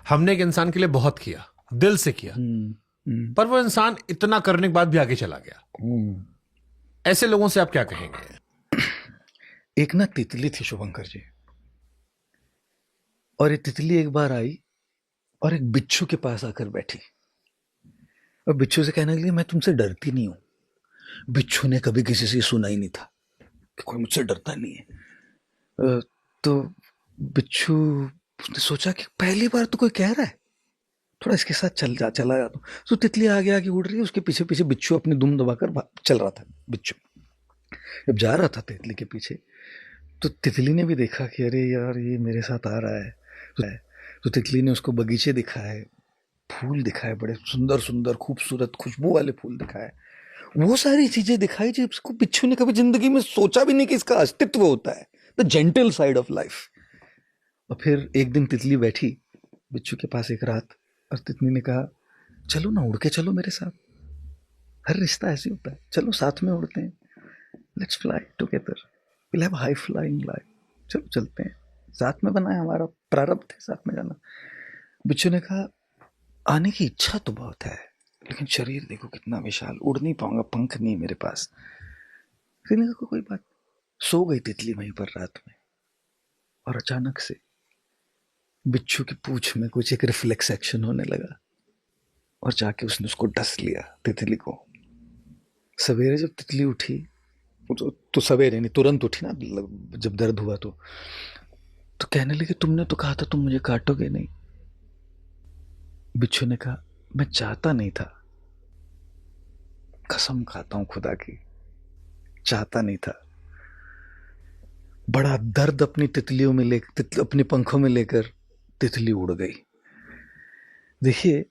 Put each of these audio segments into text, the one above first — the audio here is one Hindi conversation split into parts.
हमने एक इंसान के लिए बहुत किया, दिल से किया, पर वो इंसान इतना करने के बाद भी आगे चला गया। ऐसे लोगों से आप क्या कहेंगे? एक ना तितली थी शुभंकर जी, और ये तितली एक बार आई और एक बिच्छू के पास आकर बैठी और बिच्छू से कहने लगी, मैं तुमसे डरती नहीं हूं। बिच्छू ने कभी किसी से सुना ही नहीं था कि कोई मुझसे डरता नहीं है। तो बिच्छू उसने सोचा कि पहली बार तो कोई कह रहा है, थोड़ा इसके साथ चला जाता हूँ। तो तितली आगे आगे उड़ रही है, उसके पीछे पीछे बिच्छू अपनी दुम दबाकर चल रहा था। बिच्छू जब जा रहा था तितली के पीछे, तो तितली ने भी देखा कि अरे यार ये मेरे साथ आ रहा है। तो तितली ने उसको बगीचे दिखाए, फूल दिखाए, बड़े सुंदर सुंदर खूबसूरत खुशबू वाले फूल दिखाए, वो सारी चीजें दिखाई जिसको बिच्छू ने कभी जिंदगी में सोचा भी नहीं कि इसका अस्तित्व होता है। The gentle side of life. और फिर एक दिन तितली बैठी बिच्छू के पास एक रात, और तितली ने कहा, चलो ना, उड़ के चलो मेरे साथ, हर रिश्ता ऐसे होता है, चलो साथ में उड़ते हैं, let's fly together, will have high flying life, चलो चलते हैं, साथ में बना है, हमारा प्रारब्ध है साथ में जाना। बिच्छू ने कहा, आने की इच्छा तो बहुत है, लेकिन शरीर देखो कितना विशाल, उड़ नहीं पाऊंगा, पंख नहीं मेरे पास। फिर ने कहा, कोई बात। सो गई तितली वहीं पर रात में, और अचानक से बिच्छू की पूंछ में कुछ एक रिफ्लेक्स एक्शन होने लगा, और जाके उसने उसको डस लिया, तितली को। सवेरे जब तितली उठी, तो सवेरे नहीं, तुरंत उठी ना, जब दर्द हुआ तो कहने लगी, तुमने तो कहा था तुम मुझे काटोगे नहीं। बिच्छू ने कहा, मैं चाहता नहीं था, कसम खाता हूं खुदा की, चाहता नहीं था। बड़ा दर्द अपनी तितलियों में अपने पंखों में लेकर तितली उड़ गई। देखिए,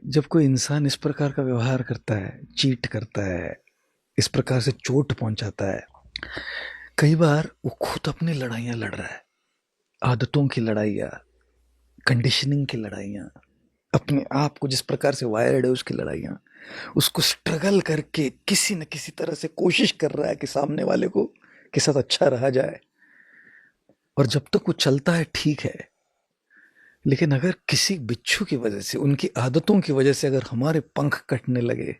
जब कोई इंसान इस प्रकार का व्यवहार करता है, चीट करता है, इस प्रकार से चोट पहुंचाता है, कई बार वो खुद अपनी लड़ाइयां लड़ रहा है, आदतों की लड़ाइयां, कंडीशनिंग की लड़ाइयां, अपने आप को जिस प्रकार से वायर्ड है उसकी लड़ाइयां, उसको स्ट्रगल करके किसी न किसी तरह से कोशिश कर रहा है कि सामने वाले को के साथ अच्छा रहा जाए। और जब तक वो चलता है ठीक है, लेकिन अगर किसी बिच्छू की वजह से, उनकी आदतों की वजह से अगर हमारे पंख कटने लगे,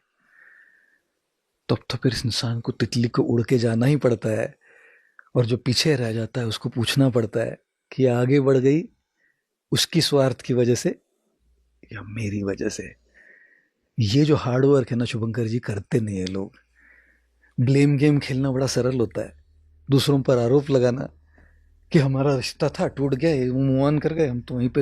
तब तो फिर इस इंसान को, तितली को, उड़ के जाना ही पड़ता है, और जो पीछे रह जाता है उसको पूछना पड़ता है कि आगे बढ़ गई उसकी स्वार्थ की वजह से या मेरी वजह से। ये जो हार्ड वर्क है ना शुभंकर जी, करते नहीं है लोग। ब्लेम गेम खेलना बड़ा सरल होता है, दूसरों पर आरोप लगाना कि हमारा रिश्ता था, टूट गया, मूव ऑन कर गए, हम तो वहीं पे